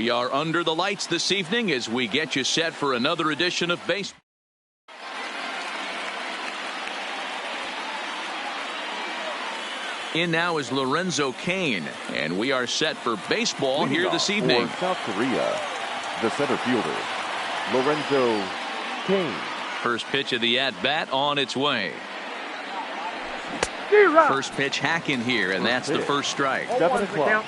We are under the lights this evening as we get you set for another edition of baseball. In now is Lorenzo Cain, and we are set for baseball here this evening. For South Korea, the center fielder, Lorenzo Cain. First pitch of the at-bat on its way. First pitch hack in here, and that's the first strike. 7 o'clock.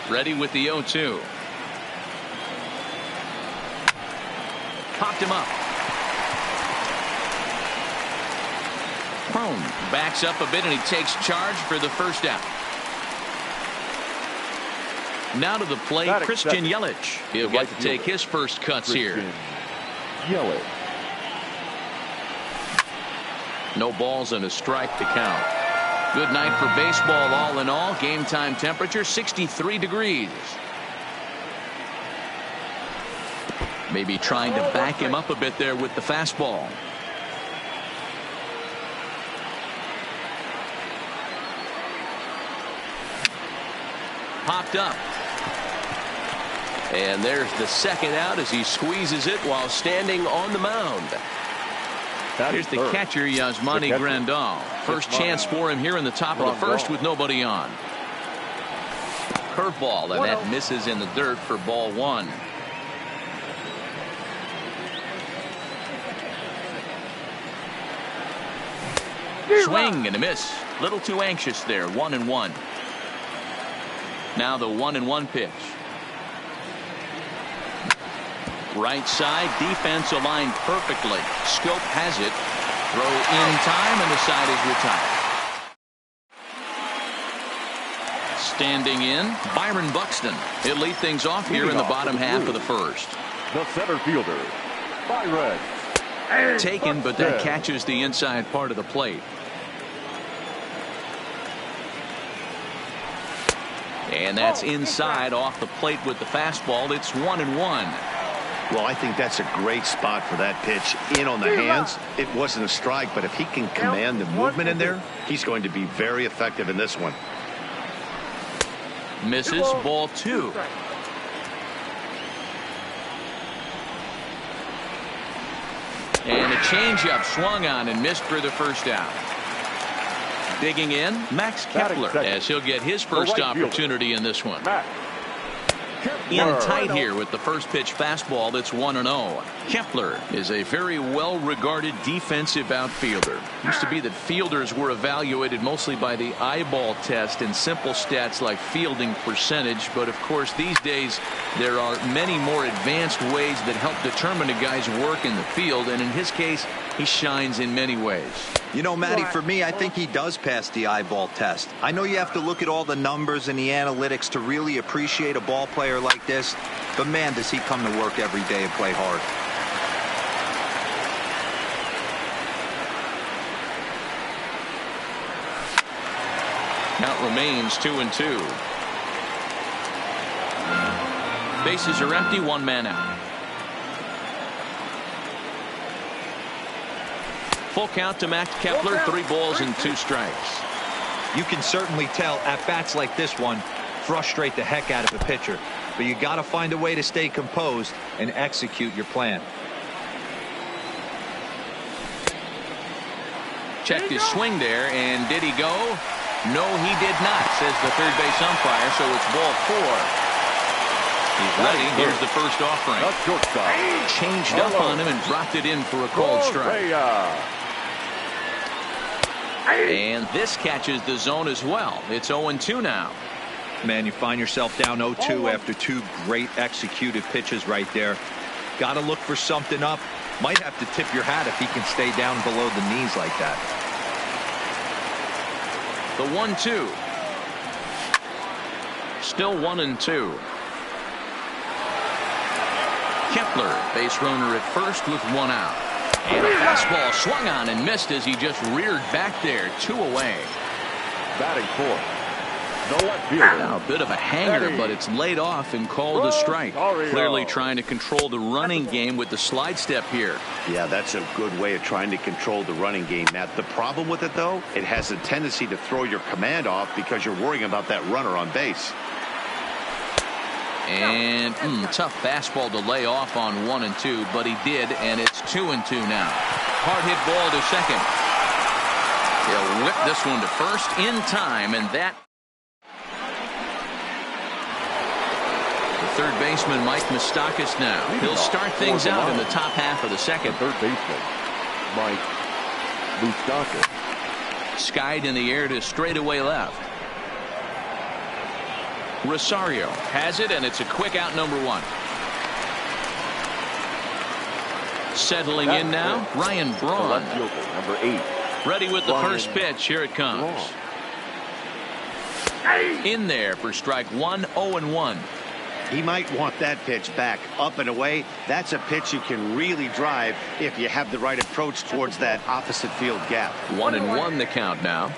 Ready with the 0-2. Popped him up. Prone backs up a bit and he takes charge for the first out. Now to the plate, Christian Yelich. He'll get to take his first cuts here. Yelich. No balls and a strike to count. Good night for baseball all in all. Game time temperature 63 degrees. Maybe trying to back him up a bit there with the fastball. Popped up. And there's the second out as he squeezes it while standing on the mound. Here's the catcher, Yasmani Grandal. First chance for him here in the top of the first with nobody on. Curveball, and that misses in the dirt for ball one. Swing and a miss. Little too anxious there. 1-1. Now the 1-1 pitch. Right side, defense aligned perfectly. Scope has it. Throw in time, and the side is retired. Standing in, Byron Buxton. He'll lead things off here in the bottom half of the first. The center fielder, Byron. Taken, but that catches the inside part of the plate. And that's inside off the plate with the fastball. It's 1-1. Well, I think that's a great spot for that pitch. In on the hands. It wasn't a strike, but if he can command the movement in there, he's going to be very effective in this one. Misses. Ball two. And a changeup swung on and missed for the first out. Digging in, Max Kepler, as he'll get his first opportunity in this one. In tight here with the first pitch fastball. That's 1-0. Kepler is a very well-regarded defensive outfielder. Used to be that fielders were evaluated mostly by the eyeball test and simple stats like fielding percentage. But of course these days there are many more advanced ways that help determine a guy's work in the field, and in his case he shines in many ways. You know, Matty, for me, I think he does pass the eyeball test. I know you have to look at all the numbers and the analytics to really appreciate a ball player like this, but man, does he come to work every day and play hard. Count remains 2-2. Bases are empty, one man out. Full count to Max Kepler, 3 balls and 2 strikes. You can certainly tell at-bats like this one frustrate the heck out of a pitcher, but you got to find a way to stay composed and execute your plan. Checked his swing there, and did he go? No, he did not, says the third base umpire, so it's ball 4. He's ready. Here's the first offering. Changed up on him and dropped it in for a called strike. And this catches the zone as well. It's 0-2 now. Man, you find yourself down 0-2 after 2 great executed pitches right there. Got to look for something up. Might have to tip your hat if he can stay down below the knees like that. The 1-2. Still 1-2. Kepler, base runner at first with 1 out. And a fastball swung on and missed as he just reared back there. 2 away. Batting 4. No left fielder. Now, a bit of a hanger, but it's laid off and called a strike. Clearly trying to control the running game with the slide step here. Yeah, that's a good way of trying to control the running game, Matt. The problem with it, though, it has a tendency to throw your command off because you're worrying about that runner on base. And tough fastball to lay off on 1 and 2, but he did, and it's 2 and 2 now. Hard hit ball to second. He'll whip this one to first in time, and that. The third baseman, Mike Moustakas, now. He'll start things out in the top half of the second. The third baseman, Mike Moustakas. Skied in the air to straightaway left. Rosario has it, and it's a quick out, number 1. Settling in now, Ryan Braun. Number 8. Ready with the first pitch. Here it comes. In there for strike 1, 0-1. He might want that pitch back, up and away. That's a pitch you can really drive if you have the right approach towards that opposite field gap. 1-1 the count now.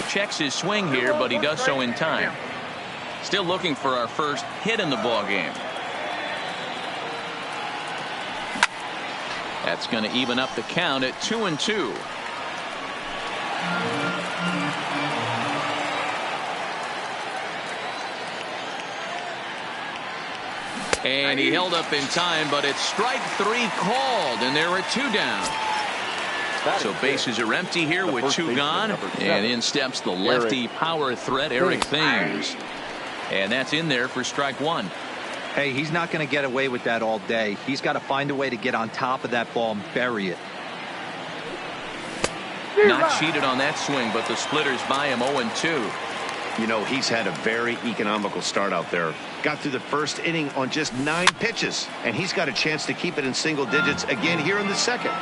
Checks his swing here, but he does so in time. Still looking for our first hit in the ball game. That's going to even up the count at 2-2. And he held up in time, but it's strike 3 called, and there are 2 down. So bases are empty here with 2 gone, and in steps the lefty power threat, Eric Thames. And that's in there for strike 1. Hey, he's not going to get away with that all day. He's got to find a way to get on top of that ball and bury it. Not cheated on that swing, but the splitters by him 0-2. You know, he's had a very economical start out there. Got through the first inning on just 9 pitches, and he's got a chance to keep it in single digits again here in the second.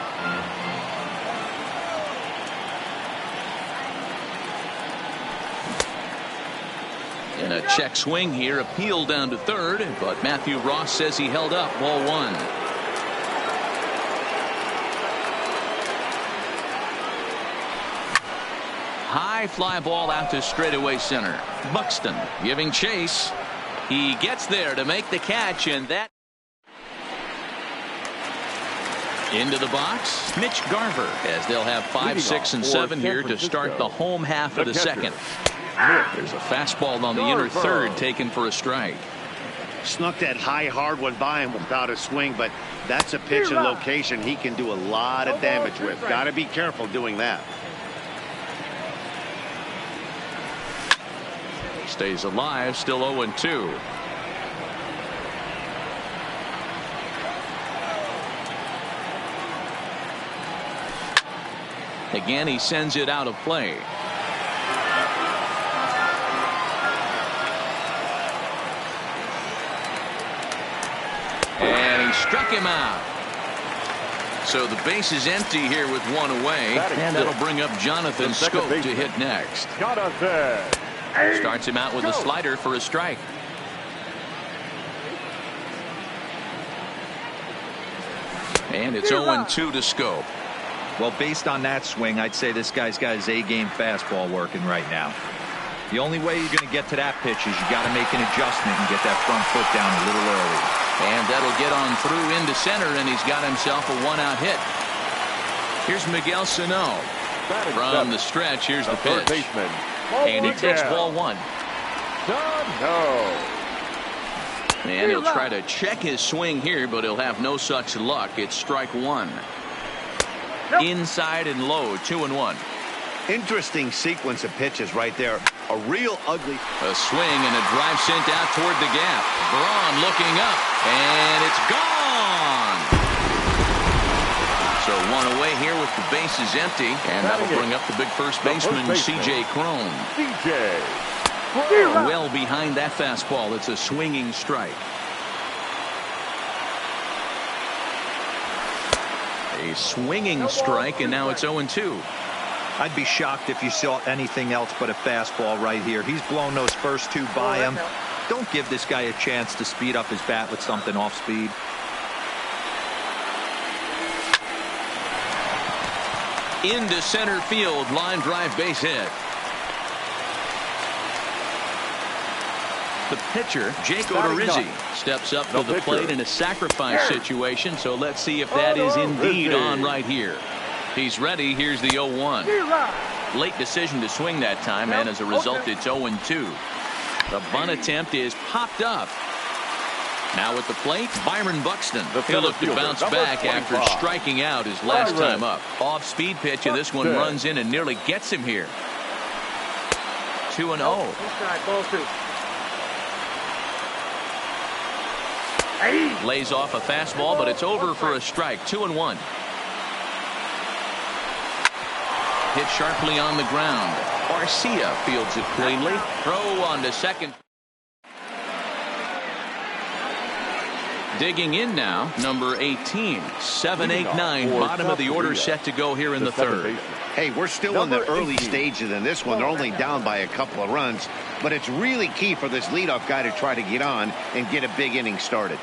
And a check swing here, appeal down to third, but Matthew Ross says he held up, ball 1. High fly ball out to straightaway center. Buxton giving chase. He gets there to make the catch, and that into the box. Mitch Garver, as they'll have 5, 6, and 7 here to start the home half of the second. There's a fastball on the inner third taken for a strike. Snuck that high hard one by him without a swing, but that's a pitch and location he can do a lot of damage with. Got to be careful doing that. Stays alive, still 0-2. Again, he sends it out of play. And he struck him out. So the base is empty here with 1 away, and that'll bring up Jonathan Scope to hit next. Starts him out with a slider for a strike. And it's 0-2 to Scope. Well, based on that swing, I'd say this guy's got his A-game fastball working right now. The only way you're going to get to that pitch is you got to make an adjustment and get that front foot down a little early. And that'll get on through into center, and he's got himself a 1-out hit. Here's Miguel Sano. From the stretch, here's the pitch. And he takes ball 1. And he'll try to check his swing here, but he'll have no such luck. It's strike 1. Inside and low, 2-1. Interesting sequence of pitches right there. A real ugly. A swing and a drive sent out toward the gap. Braun looking up, and it's gone. So 1 away here with the bases empty, and that'll bring up the big first baseman, C.J. Cron. Well behind that fastball. It's a swinging strike. A swinging strike, and now it's 0-2. I'd be shocked if you saw anything else but a fastball right here. He's blown those first 2 by him. Don't give this guy a chance to speed up his bat with something off speed. Into center field, line drive, base hit. The pitcher, Jake Odorizzi, steps up to the plate in a sacrifice situation, so let's see if that is indeed on right here. He's ready. Here's the 0-1. Late decision to swing that time, and as a result, it's 0-2. The bunt attempt is popped up. Now at the plate, Byron Buxton. He'll look to bounce back after striking out his last time up. Off-speed pitch, and this one runs in and nearly gets him here. 2-0. Lays off a fastball, but it's over for a strike. 2-1. Hit sharply on the ground. Garcia fields it cleanly. Throw on to second. Digging in now, number 18. 7-8-9, bottom of the order set to go here in the third. Hey, we're still in the early stages in this one. They're only down by a couple of runs, but it's really key for this leadoff guy to try to get on and get a big inning started.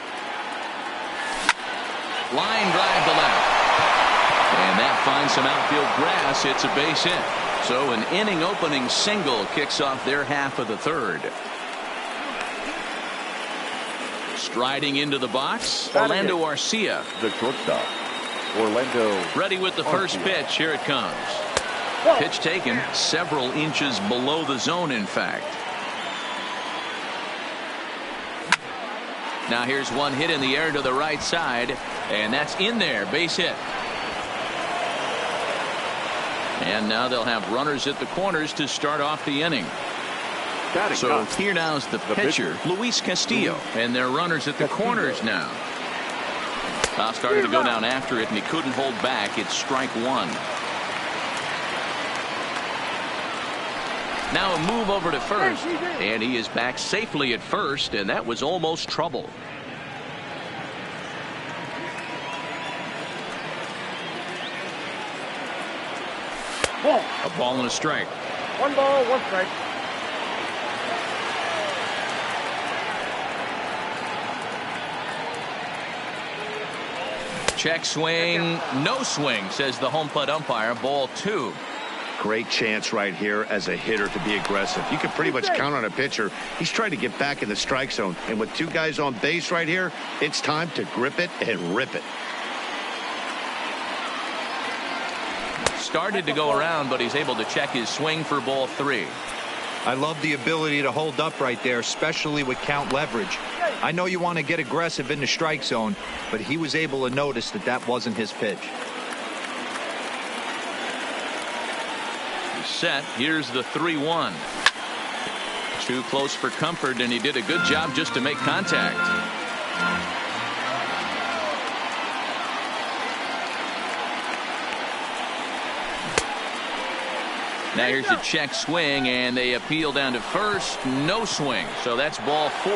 Line drive to left. And that finds some outfield grass. It's a base hit. So an inning opening single kicks off their half of the third. Striding into the box, Orlando Arcia. The shortstop, Orlando. Ready with the first pitch. Here it comes. Pitch taken several inches below the zone, in fact. Now here's one hit in the air to the right side, and that's in there. Base hit. And now they'll have runners at the corners to start off the inning. So here now's the pitcher, Luis Castillo, and their runners at the corners now. Started to go down after it, and he couldn't hold back. It's strike one. Now a move over to first, and he is back safely at first, and that was almost trouble. A ball and a strike. 1 ball, 1 strike. Check swing, no swing, says the home plate umpire. Ball 2. Great chance right here as a hitter to be aggressive. You can pretty much count on a pitcher. He's trying to get back in the strike zone. And with 2 guys on base right here, it's time to grip it and rip it. Started to go around, but he's able to check his swing for ball 3. I love the ability to hold up right there, especially with count leverage. I know you want to get aggressive in the strike zone, but he was able to notice that that wasn't his pitch. He's set. Here's the 3-1. Too close for comfort, and he did a good job just to make contact. Now here's a check swing, and they appeal down to first. No swing, so that's ball 4.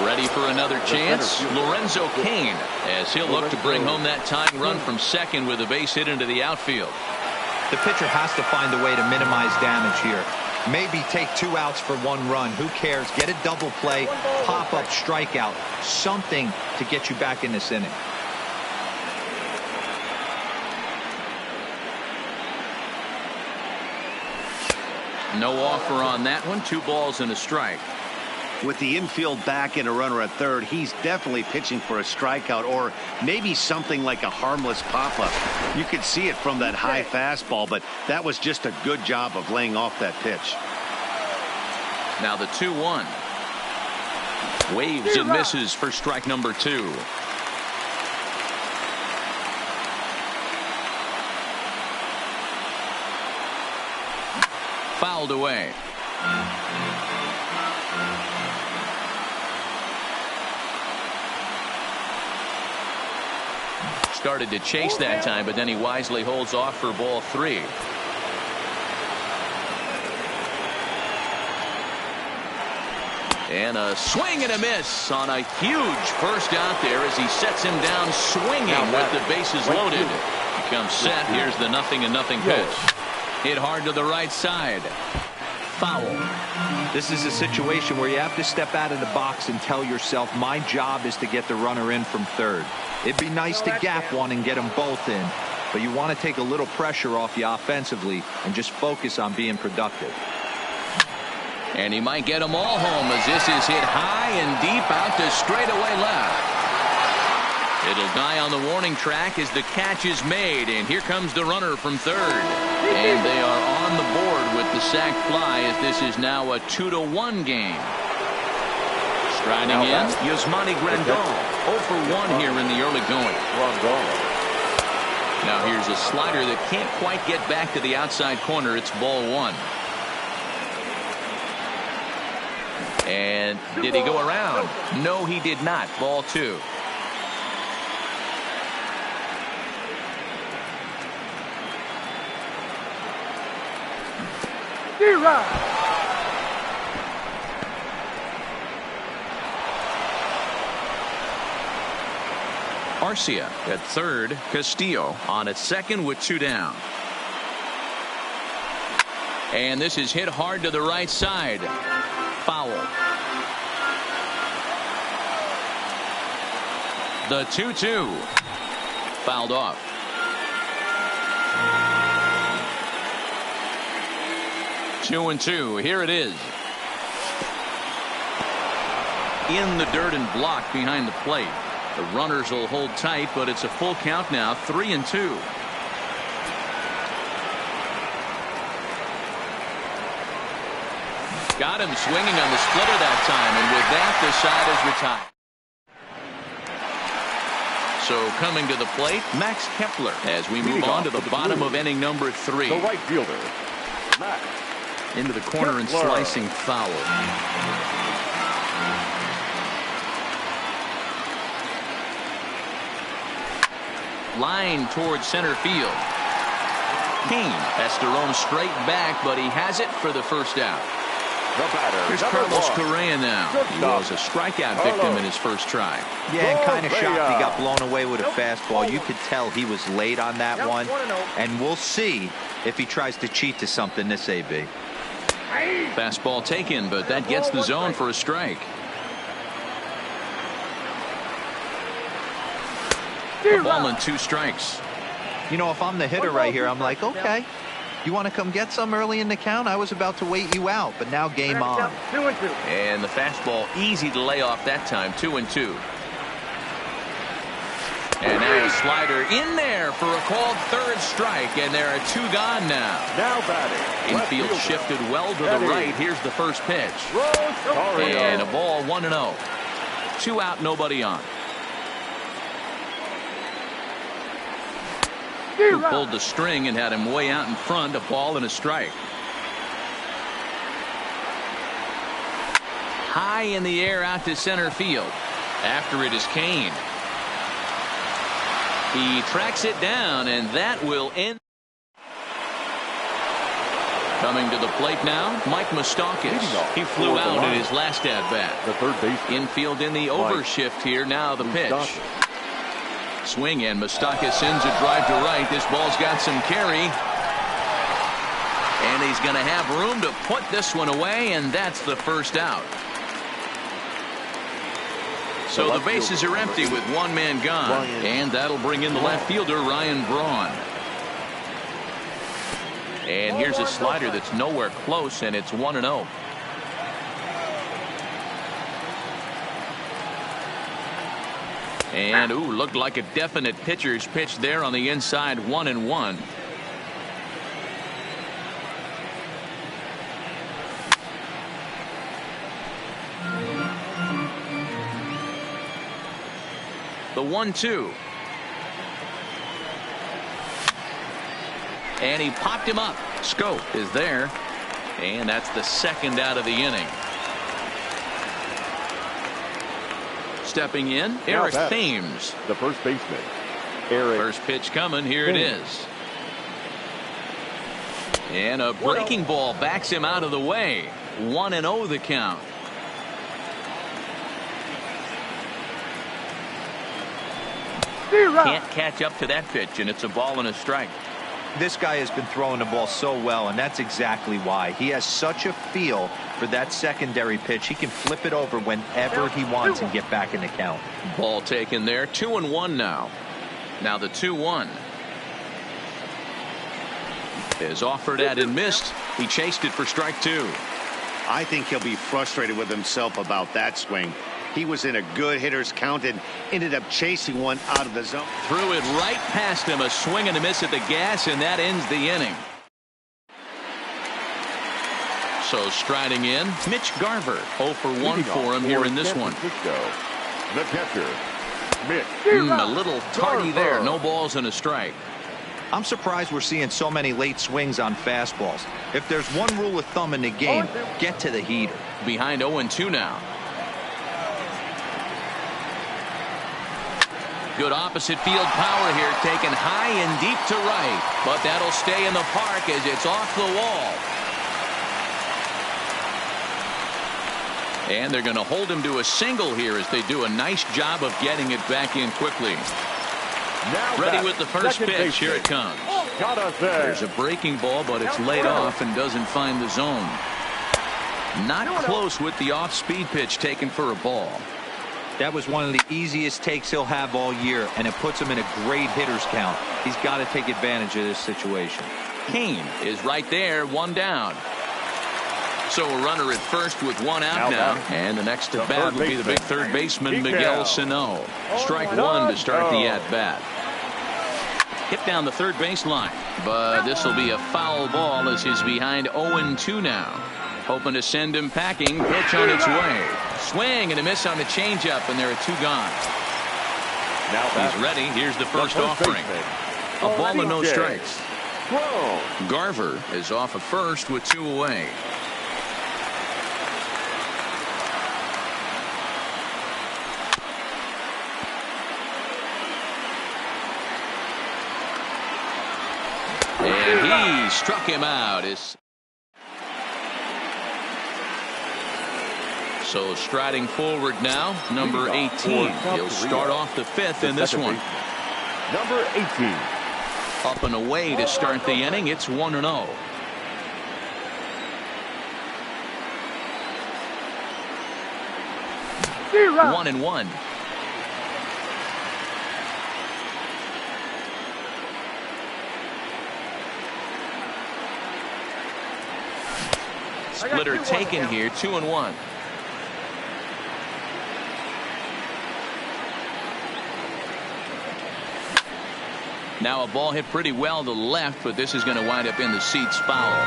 Ready for another chance, Lorenzo Cain, as he'll look to bring home that tying run from second with a base hit into the outfield. The pitcher has to find a way to minimize damage here. Maybe take 2 outs for 1 run. Who cares? Get a double play, pop up, strikeout, something to get you back in this inning. No offer on that one. 2 balls and a strike. With the infield back and a runner at third, he's definitely pitching for a strikeout or maybe something like a harmless pop-up. You could see it from that high fastball, but that was just a good job of laying off that pitch. Now the 2-1. Waves and misses for strike number 2. Fouled away. Started to chase that time, but then he wisely holds off for ball 3. And a swing and a miss on a huge first out there as he sets him down swinging with the bases loaded. He comes set. Here's the 0-0 pitch. Hit hard to the right side. Foul. This is a situation where you have to step out of the box and tell yourself, my job is to get the runner in from third. It'd be nice to gap one and get them both in. but you want to take a little pressure off you offensively and just focus on being productive. And he might get them all home as this is hit high and deep out to straightaway left. It'll die on the warning track as the catch is made, and here comes the runner from third. And they are on the board with the sac fly as this is now a 2-1 game. Striding in, Yasmani Grandal, 0 for 1 here in the early going. Now here's a slider that can't quite get back to the outside corner. It's ball 1. And did he go around? No, he did not. Ball 2. Arcia at third. Castillo on at second with 2 down. And this is hit hard to the right side. Foul. The 2-2. Fouled off. Two and 2. Here it is. In the dirt and blocked behind the plate. The runners will hold tight, but it's a full count now. 3 and 2. Got him swinging on the splitter that time, and with that, the side is retired. So coming to the plate, Max Kepler, as we move on to the bottom of inning number 3. The right fielder, Max. Into the corner and slicing foul. Line towards center field. Kane has to roam straight back, but he has it for the first out. The batter, Here's Carlos Correa now. He was a strikeout victim in his first try. Yeah, and kind of shocked he got blown away with a fastball. You could tell he was late on that one. And we'll see if he tries to cheat to something this AB. Fastball taken, but that gets the zone for a strike. A ball and 2 strikes. You know, if I'm the hitter right here, I'm like, okay, you want to come get some early in the count? I was about to wait you out, but now game on. 2 and 2. And the fastball easy to lay off that time. 2 and 2. And now a slider in there for a called third strike, and there are 2 gone now. Now batting. Infield shifted well to the right. Here's the first pitch. And a ball 1-0. 2 out, nobody on. Who pulled the string and had him way out in front. A ball and a strike. High in the air out to center field. After it is Kane. He tracks it down, and that will end. Coming to the plate now, Mike Moustakas. He flew out in his last at-bat. The third baseman. Infield in the overshift here. Now the pitch. Swing, and Moustakas sends a drive to right. This ball's got some carry. And he's going to have room to put this one away, and that's the first out. So the bases are empty with 1 man gone. And that'll bring in the left fielder, Ryan Braun. And here's a slider that's nowhere close, and it's 1-0. And ooh, looked like a definite pitcher's pitch there on the inside. 1-1. The 1-2. And he popped him up. Scope is there. And that's the second out of the inning. Stepping in, Eric Thames. The first baseman. Eric. First pitch coming. Here it is. And a breaking ball backs him out of the way. 1-0 the count. Can't catch up to that pitch, and it's a ball and a strike. This guy has been throwing the ball so well, and that's exactly why. He has such a feel for that secondary pitch. He can flip it over whenever he wants and get back in the count. Ball taken there. 2-1 now. Now the 2-1. is offered at and missed. He chased it for strike 2. I think he'll be frustrated with himself about that swing. He was in a good hitter's count and ended up chasing one out of the zone. Threw it right past him, a swing and a miss at the gas, and that ends the inning. So striding in, Mitch Garver. 0 for 1 for him here in this one. The catcher, Mitch. A little tardy there. No balls and a strike. I'm surprised we're seeing so many late swings on fastballs. If there's one rule of thumb in the game, get to the heater. Behind 0-2 now. Good opposite field power here, taken high and deep to right. But that'll stay in the park as it's off the wall. And they're going to hold him to a single here as they do a nice job of getting it back in quickly. Now ready with the first pitch. Here it comes. There's a breaking ball, but it's laid off and doesn't find the zone. Not close with the off-speed pitch taken for a ball. That was one of the easiest takes he'll have all year, and it puts him in a great hitter's count. He's got to take advantage of this situation. Kane is right there, 1 down. So a runner at first with 1 out now. And the next to bat will be the big third baseman, Miguel Sano. Strike 1 to start the at-bat. Hit down the third baseline. But this will be a foul ball as he's behind 0-2 now. Hoping to send him packing. Pitch on its way. Swing and a miss on the changeup, and there are 2 gone. Now he's ready. Here's the first offering. A ball and no strikes. Garver is off at first with 2 away. And he struck him out. So striding forward now, number 18. He'll start off the 5th in this one. Number 18. Up and away to start the inning. It's 1-0. One and one. Splitter taken here, 2-1. Now a ball hit pretty well to the left, but this is going to wind up in the seats foul.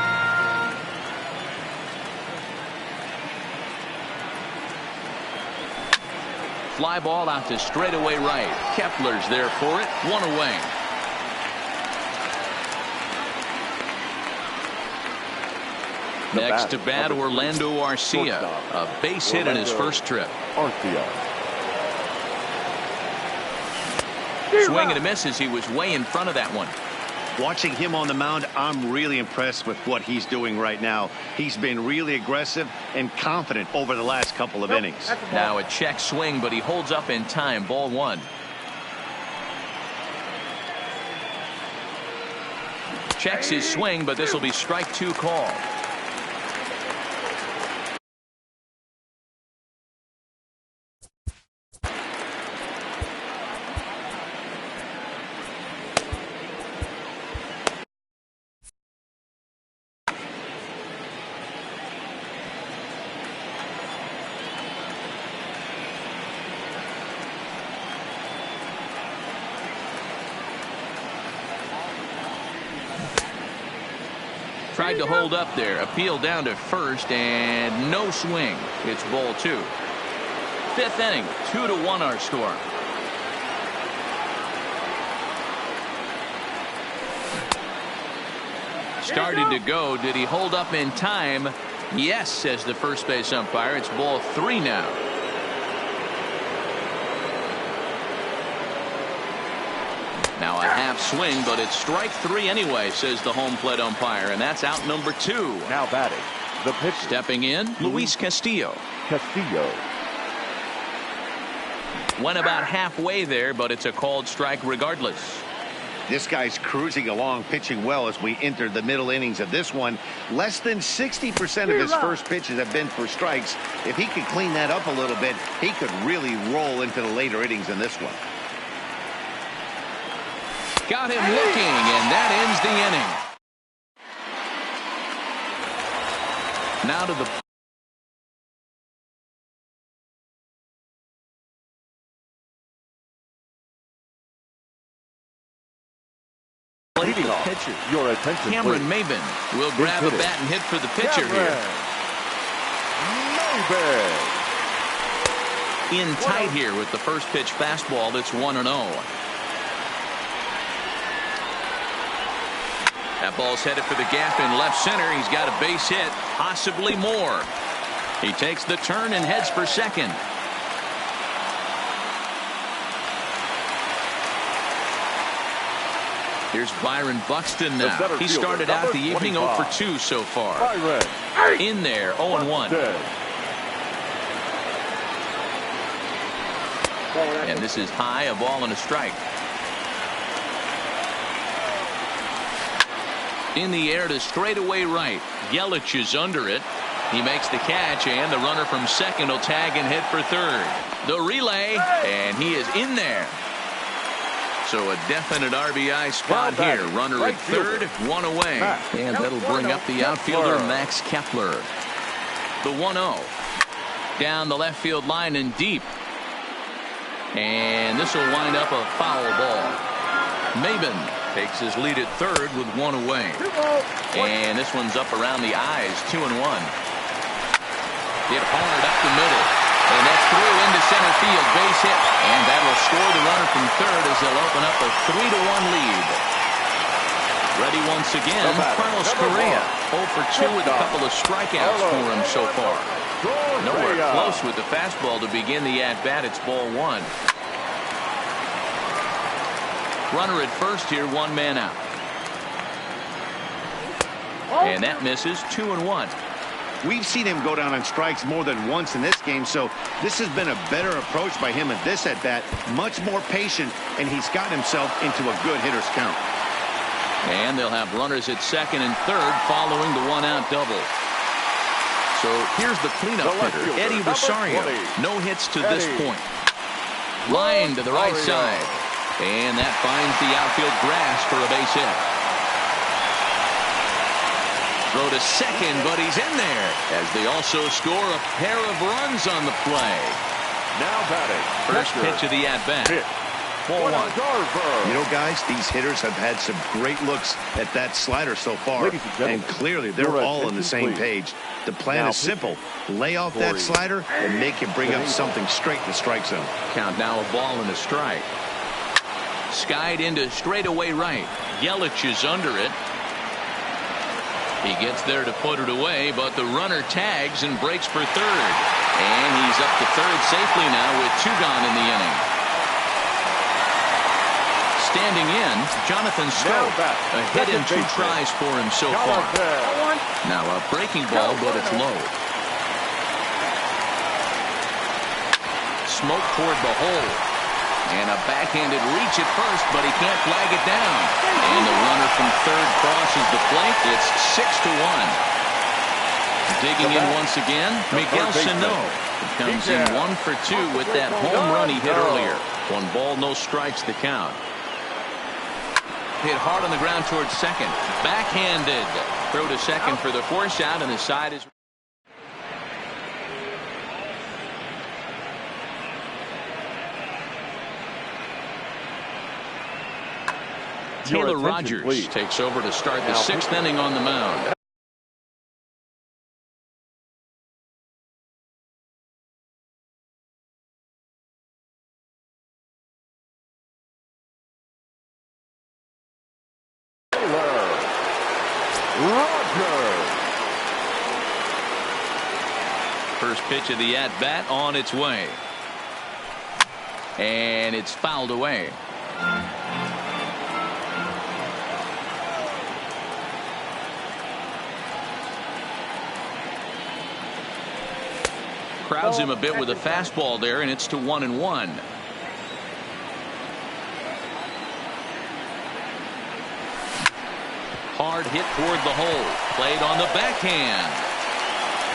Fly ball out to straightaway right. Kepler's there for it. 1 away. Next to bat, Orlando Arcia. A base hit in his first trip. Swing and a miss as he was way in front of that one. Watching him on the mound, I'm really impressed with what he's doing right now. He's been really aggressive and confident over the last couple of innings. Now a check swing, but he holds up in time. Ball 1. Checks his swing, but this will be strike 2 call. Tried to hold up there. Appeal down to first and no swing. It's ball 2. 5th inning. 2-1 our score. Started to go. Did he hold up in time? Yes, says the first base umpire. It's ball 3 now. Now a half swing, but it's strike 3 anyway, says the home plate umpire, and that's out number 2. Now batting, the pitch. Stepping in, Luis Castillo. Went about halfway there, but it's a called strike regardless. This guy's cruising along, pitching well as we enter the middle innings of this one. Less than 60% of his first pitches have been for strikes. If he could clean that up a little bit, he could really roll into the later innings in this one. Got him looking, and that ends the inning. Now to the pitcher. Your attention, Cameron please. Maben will grab a bat and hit for the pitcher here. In tight here with the first pitch fastball that's 1-0. That ball's headed for the gap in left center. He's got a base hit, possibly more. He takes the turn and heads for second. Here's Byron Buxton now. He started out the evening 0 for 2 so far. In there, 0-1. And this is high, a ball and a strike. In the air to straightaway right. Yelich is under it. He makes the catch, and the runner from second will tag and hit for third. The relay, and he is in there. So a definite RBI spot here. Runner at third, one away. And that'll bring up the outfielder, Max Kepler. The 1-0. Down the left field line and deep. And this will wind up a foul ball. Maben takes his lead at third with one away. And this one's up around the eyes, 2-1. Hit hard up the middle. And that's through into center field, base hit. And that will score the runner from third as they'll open up a 3-1 lead. Ready once again, Carlos Correa. 0 for 2 with a couple of strikeouts for him so far. Nowhere close with the fastball to begin the at-bat. It's ball one. Runner at first here, one man out. And that misses, 2-1. We've seen him go down on strikes more than once in this game, so this has been a better approach by him at this at-bat. Much more patient, and he's gotten himself into a good hitter's count. And they'll have runners at second and third following the one-out double. So here's the cleanup hitter, Eddie Rosario. No hits to this point. Line to the right side. And that finds the outfield grass for a base hit. Throw to second, but he's in there as they also score a pair of runs on the play. Now batting. First pitch of the at-bat. Ball one. You know, guys, these hitters have had some great looks at that slider so far. And clearly, they're all on the same page. The plan is simple. Lay off that slider and make him bring up something straight in the strike zone. Count now, a ball and a strike. Skied into straightaway right. Yelich is under it. He gets there to put it away, but the runner tags and breaks for third. And he's up to third safely now with 2 gone in the inning. Standing in, Jonathan Scope. A hit and 2 tries for him so far. Now a breaking ball, but it's low. Smoke toward the hole. And a backhanded reach at first, but he can't flag it down. And the runner from third crosses the plate. It's 6-1. Digging in once again, Miguel Sano. He comes in 1 for 2 with that home run he hit earlier. 1 ball, no strikes the count. Hit hard on the ground towards second. Backhanded. Throw to second for the force out, and the side is... Taylor Rogers takes over to start the 6th inning on the mound. First pitch of the at-bat on its way. And it's fouled away. Crowds him a bit with a fastball there, and it's to 1-1. Hard hit toward the hole. Played on the backhand.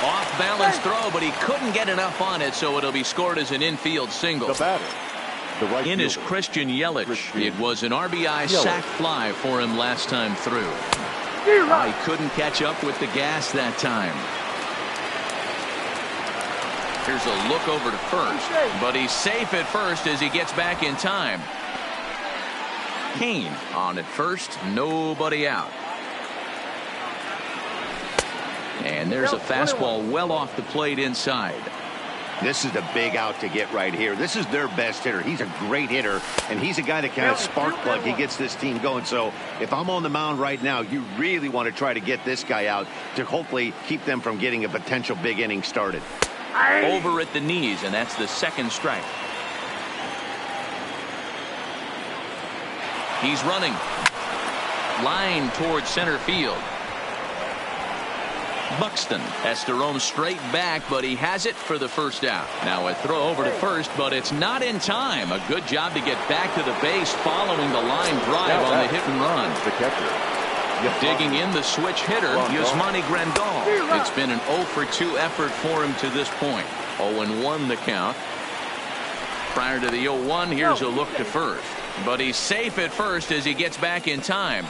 Off balance throw, but he couldn't get enough on it, so it'll be scored as an infield single. The batter. The right in is Christian Yelich. It was an RBI sac fly for him last time through. He couldn't catch up with the gas that time. Here's a look over to first, but he's safe at first as he gets back in time. Kane on at first, nobody out. And there's a fastball well off the plate inside. This is the big out to get right here. This is their best hitter. He's a great hitter, and he's a guy that kind of spark plug. He gets this team going. So if I'm on the mound right now, you really want to try to get this guy out to hopefully keep them from getting a potential big inning started. Over at the knees, and that's the second strike. He's running. Line towards center field. Buxton has to roam straight back, but he has it for the first out. Now a throw over to first, but it's not in time. A good job to get back to the base following the line drive on the hit and run. The catcher. Digging in the switch hitter, Yasmani Grandal. It's been an 0 for 2 effort for him to this point. 0-1 the count. Prior to the 0-1, here's a look to first. But he's safe at first as he gets back in time.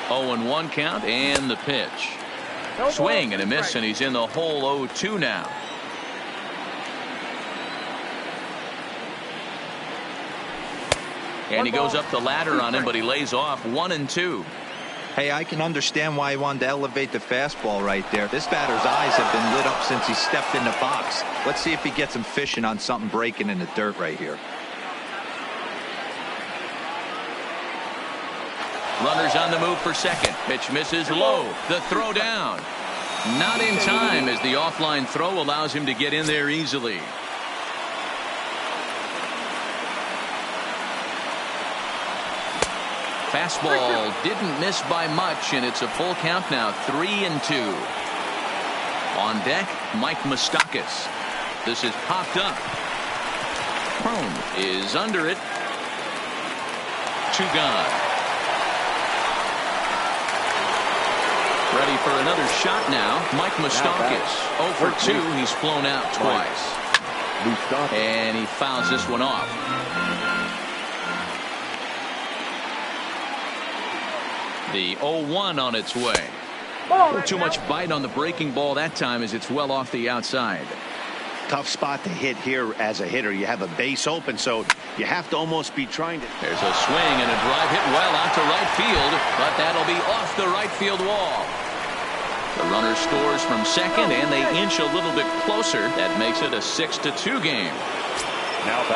Oh, and 1 count, and the pitch. Swing and a miss, and he's in the hole 0-2 now. And he goes up the ladder on him, but he lays off 1-2. Hey, I can understand why he wanted to elevate the fastball right there. This batter's eyes have been lit up since he stepped in the box. Let's see if he gets him fishing on something breaking in the dirt right here. Runners on the move for second. Pitch misses low. The throw down. Not in time as the offline throw allows him to get in there easily. Fastball didn't miss by much, and it's a full count now. 3-2. On deck, Mike Moustakas. This is popped up. Crone is under it. 2 gone. Ready for another shot now. Mike Moustakas 0 for 2. He's flown out twice. And he fouls this one off. The 0-1 on its way. Too much bite on the breaking ball that time as it's well off the outside. Tough spot to hit here as a hitter. You have a base open, so you have to almost be trying to. There's a swing and a drive hit well out to right field, but that'll be off the right field wall. The runner scores from second, and they inch a little bit closer. That makes it a 6-2 game.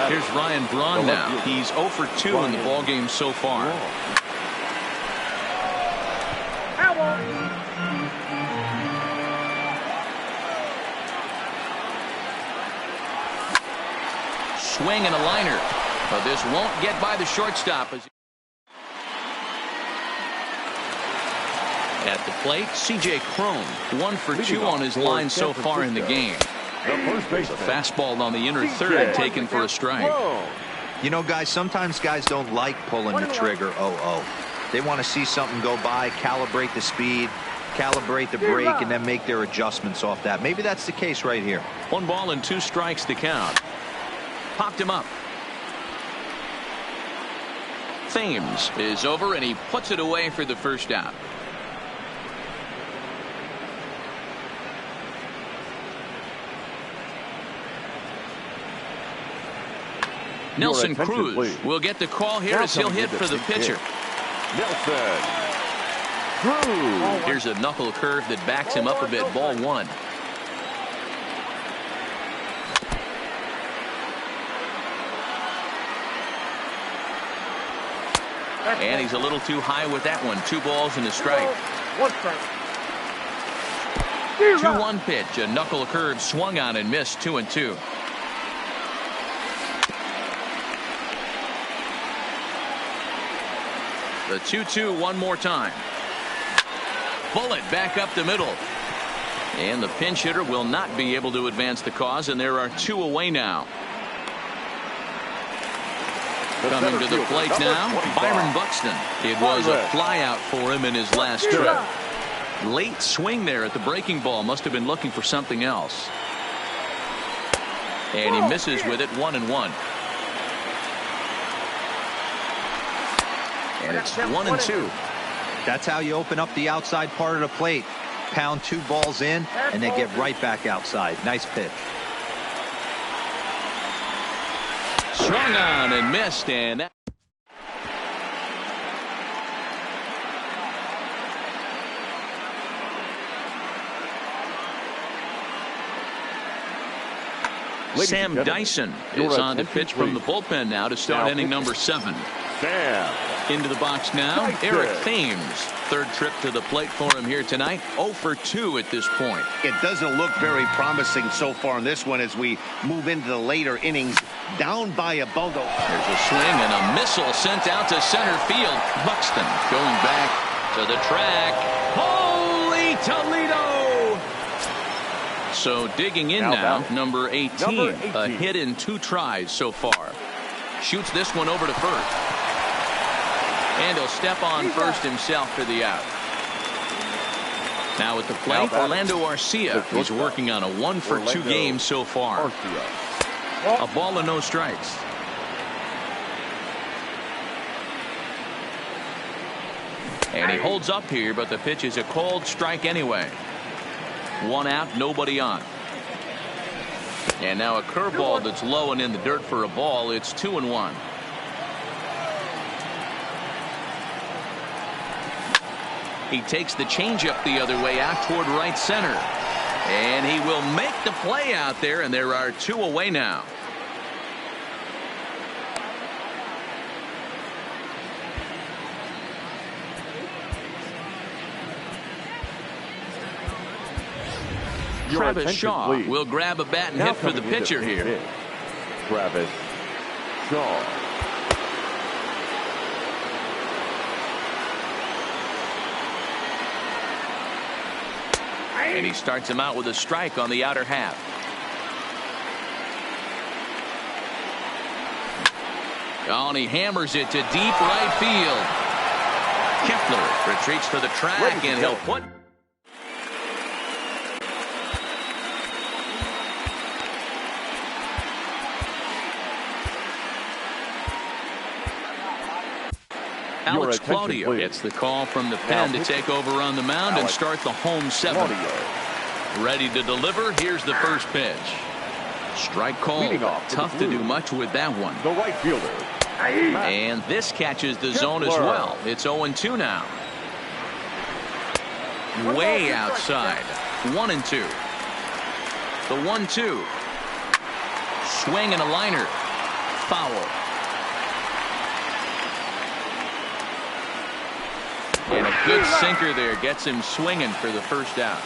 Here's Ryan Braun now. He's 0 for 2 in the ballgame so far. Swing and a liner, but this won't get by the shortstop. At the plate, C.J. Crone, 1 for 2 on his line so far in the game. There's a fastball on the inner third taken for a strike. You know, guys, sometimes guys don't like pulling the trigger 0-0. They want to see something go by, calibrate the speed, calibrate the brake, and then make their adjustments off that. Maybe that's the case right here. 1 ball and 2 strikes to count. Popped him up. Thames is over, and he puts it away for the first out. Nelson Cruz will get the call here as he'll hit for the pitcher. Nelson Cruz. Here's a knuckle curve that backs him up a bit. Ball 1. And he's a little too high with that one. 2 balls and a strike. 2-1 pitch. A knuckle curve swung on and missed. 2-2. The 2-2 one more time. Bullet back up the middle. And the pinch hitter will not be able to advance the cause, and there are 2 away now. Coming to the plate now, Byron Buxton. It was a flyout for him in his last trip. Late swing there at the breaking ball. Must have been looking for something else. And he misses with it. 1-1. And it's 1-2. That's how you open up the outside part of the plate. Pound 2 balls in, and then get right back outside. Nice pitch. Swung on and missed, and that. Sam Dyson is on the pitch from the bullpen now to start inning number 7. Into the box now, Eric Thames. Third trip to the plate for him here tonight. 0 for 2 at this point. It doesn't look very promising so far in this one as we move into the later innings. Down by a bundle. There's a swing and a missile sent out to center field. Buxton going back to the track. Holy Toledo! So digging in now, number 18. A hit in 2 tries so far. Shoots this one over to first. And he'll step on first himself for the out. Now at the plate, Orlando Arcia. He's working on a 1 for 2 game so far. A ball and no strikes. And he holds up here, but the pitch is a cold strike anyway. 1 out, nobody on. And now a curveball that's low and in the dirt for a ball. It's 2-1. He takes the changeup the other way out toward right center. And he will make the play out there, and there are 2 away now. Travis Shaw will grab a bat and hit for the pitcher here. Travis Shaw. And he starts him out with a strike on the outer half. Oh, and he hammers it to deep right field. Kepler retreats to the track, and he'll put. Alex Claudio gets the call from the pen to take over on the mound and start the home 7. Ready to deliver. Here's the first pitch. Strike call. Tough to do much with that one. The right fielder. And this catches the zone as well. It's 0-2 now. Way outside. 1-2. The 1-2. Swing and a liner. Foul. And a good sinker there gets him swinging for the first out.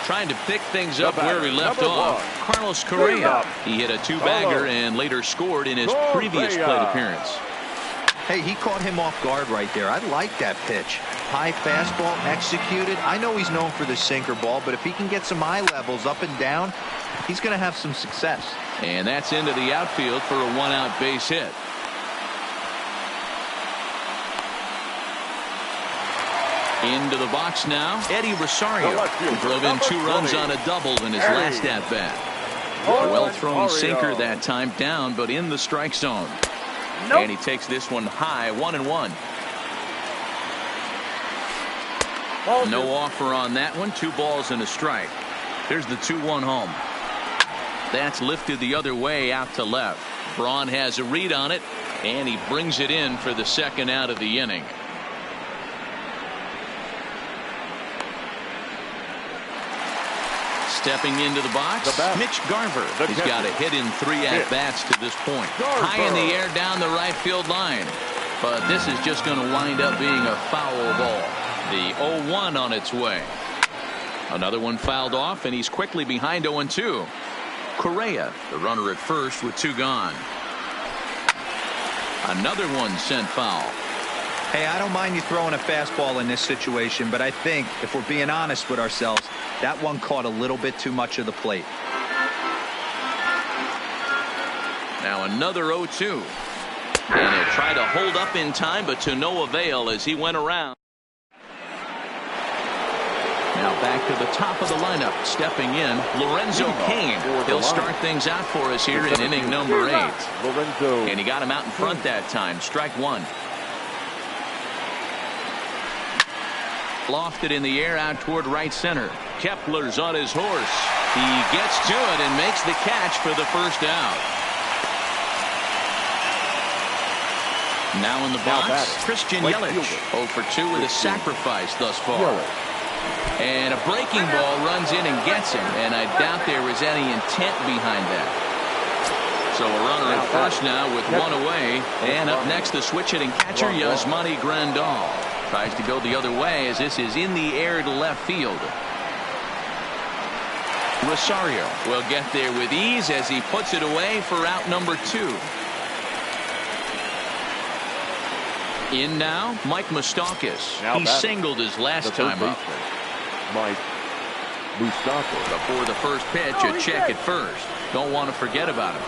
Trying to pick things up where he left off. Carlos Correa. He hit a 2-bagger and later scored in his previous plate appearance. Hey, he caught him off guard right there. I like that pitch. High fastball executed. I know he's known for the sinker ball, but if he can get some eye levels up and down, he's going to have some success. And that's into the outfield for a 1-out base hit. Into the box now, Eddie Rosario, who drove in 2 runs on a double in his last at-bat. Well thrown sinker that time, down but in the strike zone. And he takes this one high, 1-1. No offer on that one. 2 balls and a strike. There's the 2-1 home. That's lifted the other way out to left. Braun has a read on it, and he brings it in for the second out of the inning. Stepping into the box, Mitch Garver. He's got a hit in 3 at-bats to this point. High in the air down the right field line. But this is just going to wind up being a foul ball. The 0-1 on its way. Another one fouled off, and he's quickly behind 0-2. Correa, the runner at first with 2 gone. Another one sent foul. Hey, I don't mind you throwing a fastball in this situation, but I think if we're being honest with ourselves, that one caught a little bit too much of the plate. Now another 0-2. And he'll try to hold up in time, but to no avail as he went around. Now back to the top of the lineup. Stepping in, Lorenzo Cain. He'll start things out for us here in inning number 8. And he got him out in front that time. Strike 1. Lofted in the air out toward right center. Kepler's on his horse. He gets to it and makes the catch for the first out. Now in the box, Christian Yelich. 0 for 2 with a sacrifice thus far. And a breaking ball runs in and gets him, and I doubt there was any intent behind that. So a runner at first now with one away. And up next, the switch-hitting catcher, Yasmani Grandal. Tries to go the other way as this is in the air to left field. Rosario will get there with ease as he puts it away for out number 2. In now, Mike Moustakas. He singled his last time up. Mike Moustakas. Before the first pitch, a check at first. Don't want to forget about him.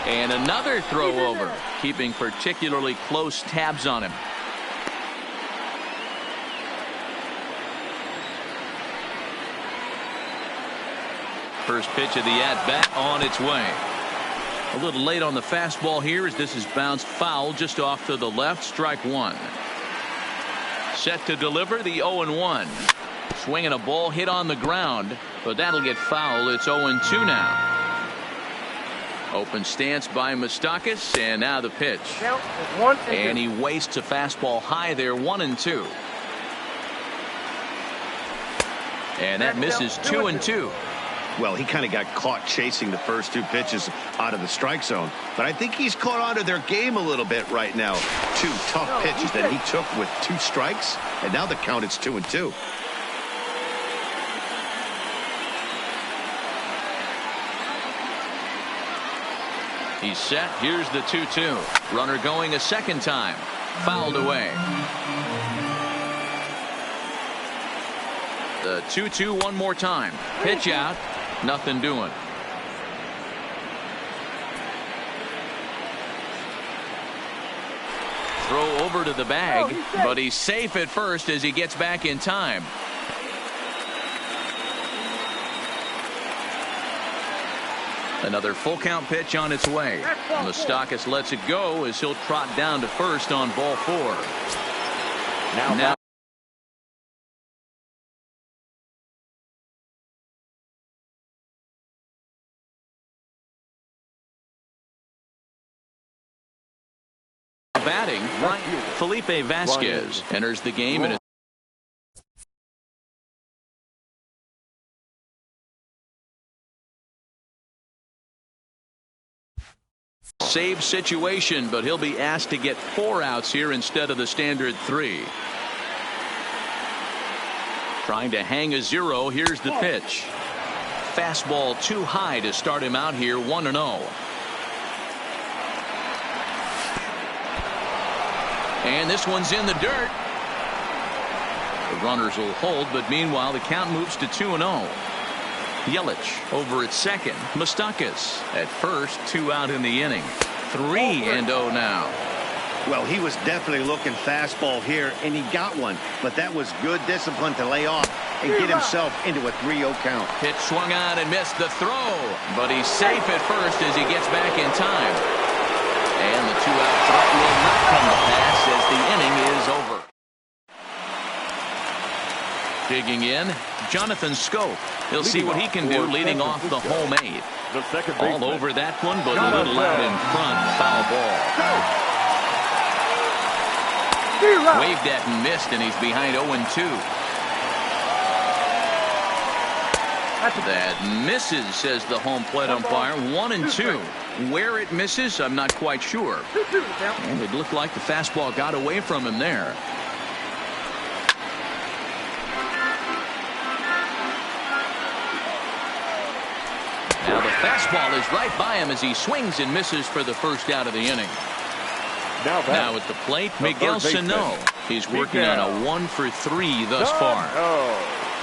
And another throw over, keeping particularly close tabs on him. First pitch of the at-bat on its way. A little late on the fastball here as this is bounced foul just off to the left. Strike 1. Set to deliver the 0-1. Swinging a ball hit on the ground, but that'll get foul. It's 0-2 now. Open stance by Moustakas, and now the pitch. And he wastes a fastball high there, 1-2. And that misses 2-2. Well, he kind of got caught chasing the first 2 pitches out of the strike zone. But I think he's caught on to their game a little bit right now. 2 tough pitches that he took with 2 strikes, and now the count is 2-2. He's set. Here's the 2-2. Runner going a second time. Fouled away. The 2-2 one more time. Pitch out. Nothing doing. Throw over to the bag, but he's safe at first as he gets back in time. Another full count pitch on its way. Moustakas lets it go as he'll trot down to first on ball 4. Now batting, Felipe Vasquez enters the game in a save situation, but he'll be asked to get 4 outs here instead of the standard 3. Trying to hang a 0. Here's the pitch. Fastball too high to start him out here, 1-0. And this one's in the dirt. The runners will hold, but meanwhile the count moves to 2-0. Yelich over at second. Moustakas at first. 2 out in the inning. 3-0 now. Well, he was definitely looking fastball here, and he got one. But that was good discipline to lay off and get himself into a 3-0 count. Pitch swung on and missed the throw. But he's safe at first as he gets back in time. And the 2-out throw will not come to pass as the inning is over. Digging in, Jonathan Scope. He'll see what he can do leading off the home 8. All over that one, but a little out in front. Foul ball. Waved at and missed, and he's behind 0-2. That misses, says the home plate umpire. 1-2. Where it misses, I'm not quite sure. And it looked like the fastball got away from him there. Now the fastball is right by him as he swings and misses for the first out of the inning. Now at the plate, Miguel Sano. He's working on a 1 for 3 thus far.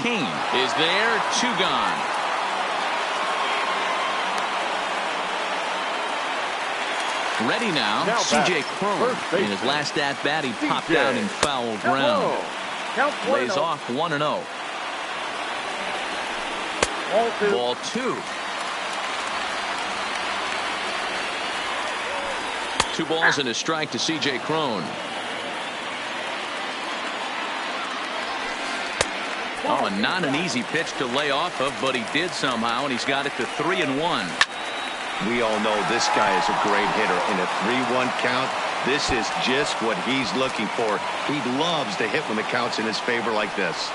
Kane is there, 2 gone. Ready now, C.J. Cron. In his last at-bat, he popped out in foul ground. Lays off 1-0. Ball 2. 2 balls and a strike to C.J. Cron. Oh, and not an easy pitch to lay off of, but he did somehow, and he's got it to 3-1. We all know this guy is a great hitter. In a 3-1 count, this is just what he's looking for. He loves to hit when the count's in his favor like this.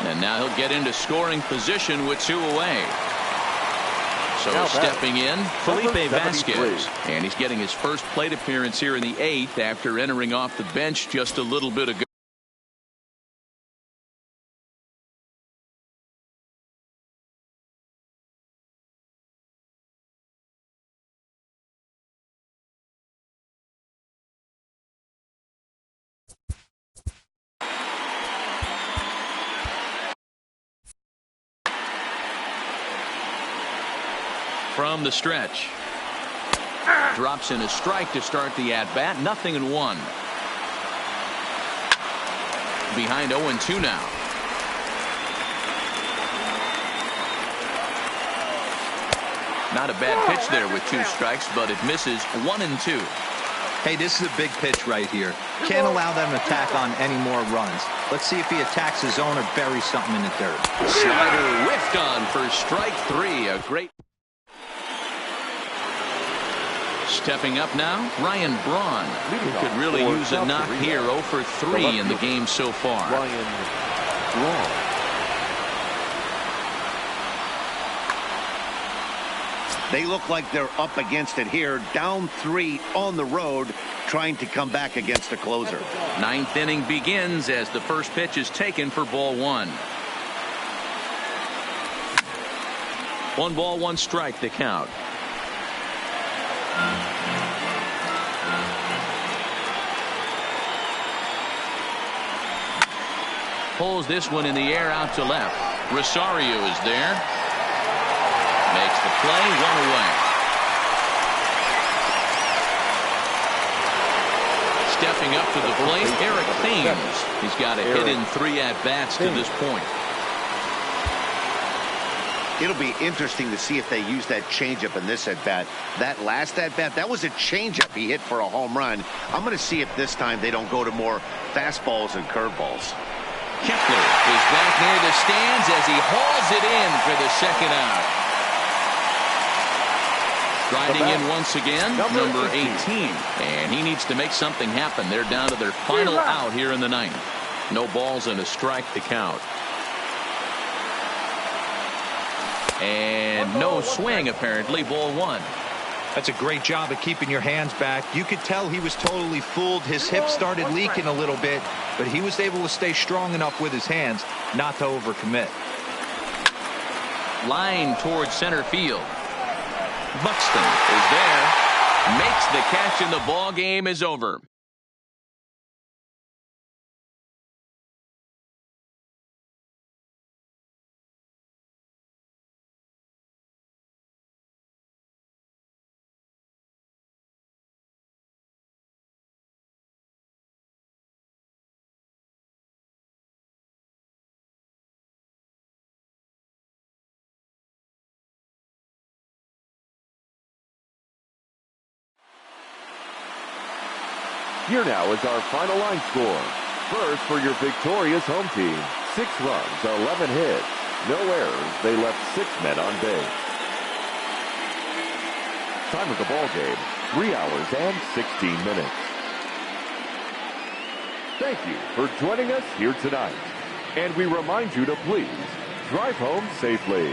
And now he'll get into scoring position with 2 away. So now stepping in, Felipe Vasquez. 73. And he's getting his first plate appearance here in the 8th after entering off the bench just a little bit ago. From the stretch. Drops in a strike to start the at-bat. 0-1. Behind 0-2 now. Not a bad pitch there with 2 strikes, but it misses. 1-2. Hey, this is a big pitch right here. Can't allow them to tack on any more runs. Let's see if he attacks his zone or buries something in the dirt. Slider whiffed on for strike 3. A great. Stepping up now, Ryan Braun, who could really use a knock here. 0 for 3 in the game so far. Ryan Braun. They look like they're up against it here. Down 3 on the road, trying to come back against a closer. 9th inning begins as the first pitch is taken for ball 1. 1 ball, 1 strike to count. Pulls this one in the air out to left. Rosario is there. Makes the play. 1 away. Stepping up to the plate, Eric Thames. He's got a hit in 3 at-bats to this point. It'll be interesting to see if they use that changeup in this at-bat. That last at-bat, that was a changeup he hit for a home run. I'm going to see if this time they don't go to more fastballs and curveballs. Kepler is back near the stands as he hauls it in for the 2nd out. Striding in once again, number 18. And he needs to make something happen. They're down to their final out here in the 9th. No balls and a strike to count. And no swing, apparently. Ball 1. That's a great job of keeping your hands back. You could tell he was totally fooled. His hip started leaking a little bit, but he was able to stay strong enough with his hands not to overcommit. Line towards center field. Buxton is there. Makes the catch, and the ball game is over. Here now is our final line score. First for your victorious home team. 6 runs, 11 hits, no errors. They left 6 men on base. Time of the ball game, 3 hours and 16 minutes. Thank you for joining us here tonight. And we remind you to please drive home safely.